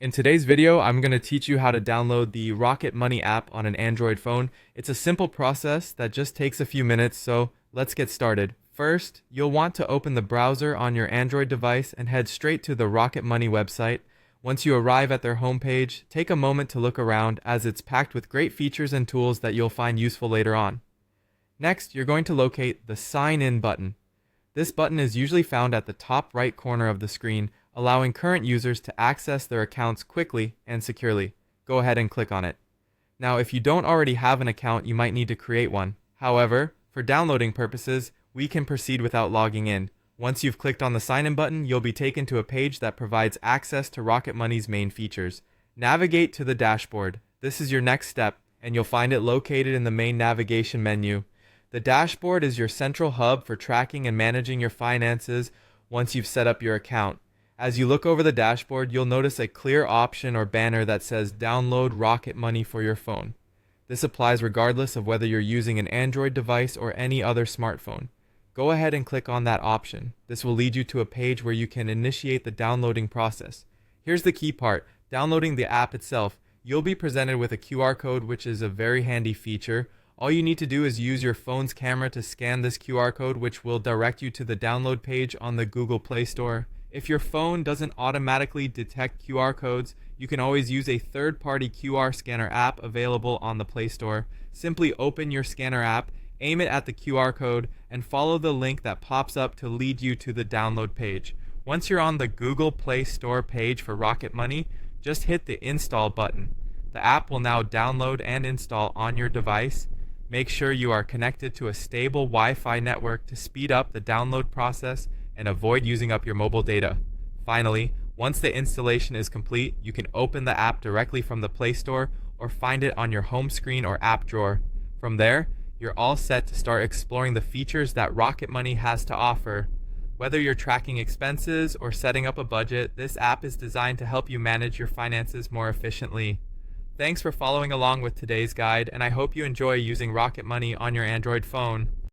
In today's video, I'm going to teach you how to download the Rocket Money app on an Android phone. It's a simple process that just takes a few minutes, so let's get started. First, you'll want to open the browser on your Android device and head straight to the Rocket Money website. Once you arrive at their homepage, take a moment to look around as it's packed with great features and tools that you'll find useful later on. Next, you're going to locate the Sign In button. This button is usually found at the top right corner of the screen, allowing current users to access their accounts quickly and securely. Go ahead and click on it. Now, if you don't already have an account, you might need to create one. However, for downloading purposes, we can proceed without logging in. Once you've clicked on the sign in button, you'll be taken to a page that provides access to Rocket Money's main features. Navigate to the dashboard. This is your next step, and you'll find it located in the main navigation menu. The dashboard is your central hub for tracking and managing your finances once you've set up your account. As you look over the dashboard, you'll notice a clear option or banner that says Download Rocket Money for your phone. This applies regardless of whether you're using an Android device or any other smartphone. Go ahead and click on that option. This will lead you to a page where you can initiate the downloading process. Here's the key part: downloading the app itself. You'll be presented with a QR code, which is a very handy feature. All you need to do is use your phone's camera to scan this QR code, which will direct you to the download page on the Google Play Store. If your phone doesn't automatically detect QR codes, you can always use a third-party QR scanner app available on the Play Store. Simply open your scanner app, aim it at the QR code, and follow the link that pops up to lead you to the download page. Once you're on the Google Play Store page for Rocket Money, just hit the install button. The app will now download and install on your device. Make sure you are connected to a stable Wi-Fi network to speed up the download process and avoid using up your mobile data. Finally, once the installation is complete, you can open the app directly from the Play Store or find it on your home screen or app drawer. From there, you're all set to start exploring the features that Rocket Money has to offer. Whether you're tracking expenses or setting up a budget, this app is designed to help you manage your finances more efficiently. Thanks for following along with today's guide, and I hope you enjoy using Rocket Money on your Android phone.